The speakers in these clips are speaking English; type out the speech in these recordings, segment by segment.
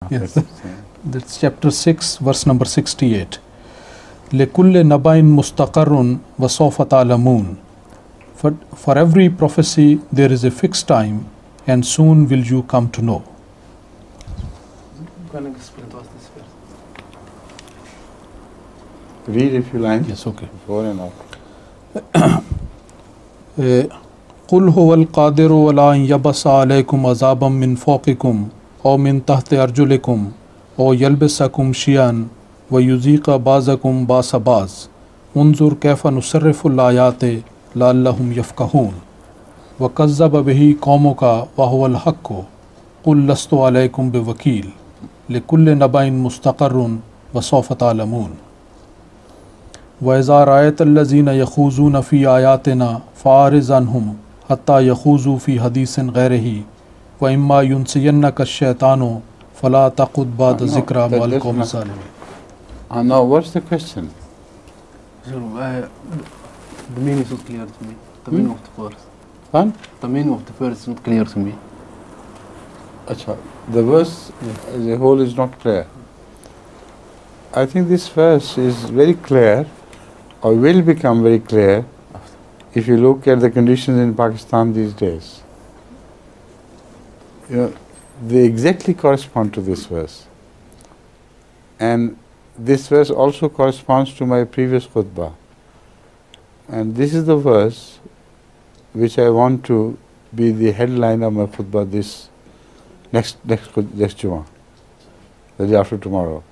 Yes. That's chapter 6, verse number 68. لِكُلِّ نَبَإٍ مُسْتَقَرٌ وَسَوْفَ تَعْلَمُونَ. For every prophecy there is a fixed time, and soon will you come to know. Read a few lines. Yes, okay. Before and after. قُلْ هُوَ الْقَادِرُ وَلَا أَنْ يَبَسَ عَلَيْكُمْ عَذَابًا مِّنْ فَوْقِكُمْ أَوْ مِنْ تَحْتِ أَرْجُلِكُمْ أَوْ يَلْبِسَكُمْ شِيَعًا وَيُذِيقَ بَعْضَكُمْ بَأْسَ بَعْضٍ انظُرْ كَيْفَ نُصَرِّفُ الْآيَاتِ لَعَلَّهُمْ يَفْقَهُونَ وَكَذَّبَ بِهِ قَوْمُكَ وَهُوَ الْحَقُّ قُلْ لَسْتُ عَلَيْكُمْ بِوَكِيلٍ لِكُلِّ نَبَإٍ مُسْتَقَرٌ وَسَوْفَ تَعْلَمُونَ وَإِذَا رَأَيْتَ الَّذِينَ يَخُوضُونَ فِي آيَاتِنَا فَأَعْرِضْ عَنْهُمْ حَتَّى يَخُوضُوا فِي حَدِيثٍ غَيْرِهِ وَإِمَّا يُنْسِيَنَّكَ الشَّيْطَانُ فَلَا تَقُعُدْ بَعْدَ الذِّكْرَىٰ مَعَ الْقَوْمِ الظَّالِمِينَ. Now what's the question? The meaning is not clear to me. The meaning of the verse. Huh? The meaning of the verse is not clear to me. Achha, the verse as a whole is not clear. I think this verse is very clear, or will become very clear, if you look at the conditions in Pakistan these days. You know, they exactly correspond to this verse. And this verse also corresponds to my previous khutbah. And this is the verse which I want to be the headline of my khutbah this next Jummah, the day after tomorrow.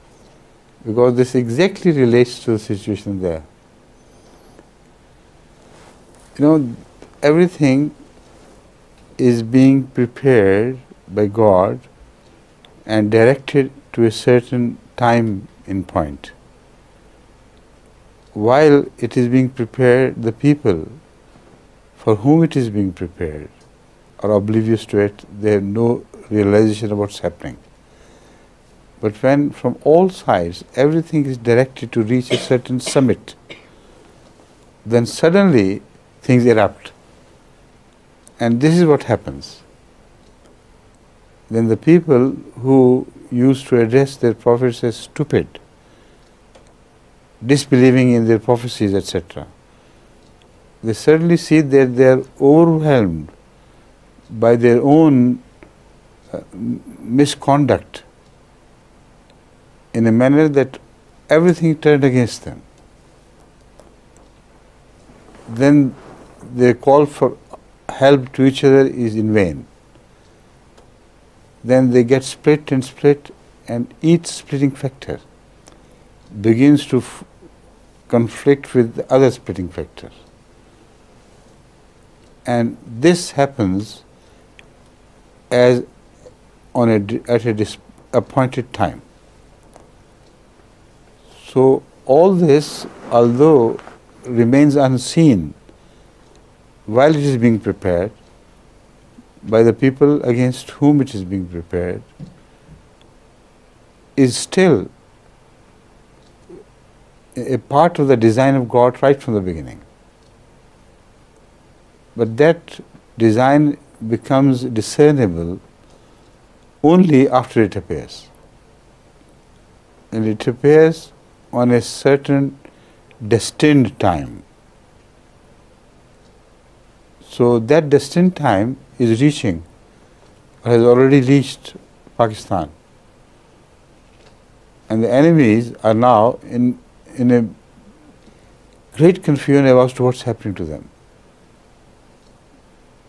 Because this exactly relates to the situation there. You know, everything is being prepared by God and directed to a certain time in point. While it is being prepared, the people for whom it is being prepared are oblivious to it. They have no realization of what's happening. But when from all sides everything is directed to reach a certain summit, then suddenly things erupt. And this is what happens. Then the people who used to address their prophets as stupid, disbelieving in their prophecies, etc., they suddenly see that they are overwhelmed by their own misconduct in a manner that everything turned against them. Then their call for help to each other is in vain. Then they get split, and each splitting factor begins to conflict with the other splitting factor. And this happens as on at a appointed time. So all this, although remains unseen while it is being prepared by the people against whom it is being prepared, is still a part of the design of God right from the beginning. But that design becomes discernible only after it appears. And it appears on a certain destined time. So that destined time is reaching, or has already reached Pakistan. And the enemies are now in a great confusion as to what's happening to them.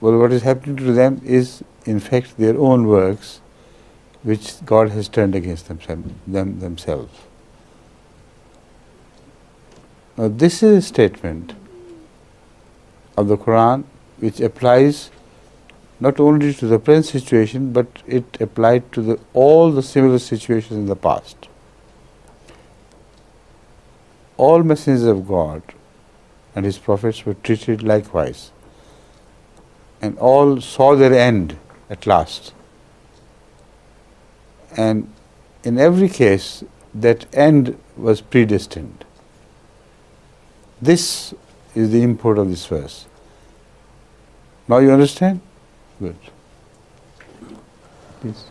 Well, what is happening to them is, in fact, their own works, which God has turned against themselves. Now, this is a statement of the Quran which applies not only to the present situation, but it applied to all the similar situations in the past. All messengers of God and His prophets were treated likewise, and all saw their end at last. And in every case, that end was predestined. This is the import of this verse. Now you understand? Good. Please.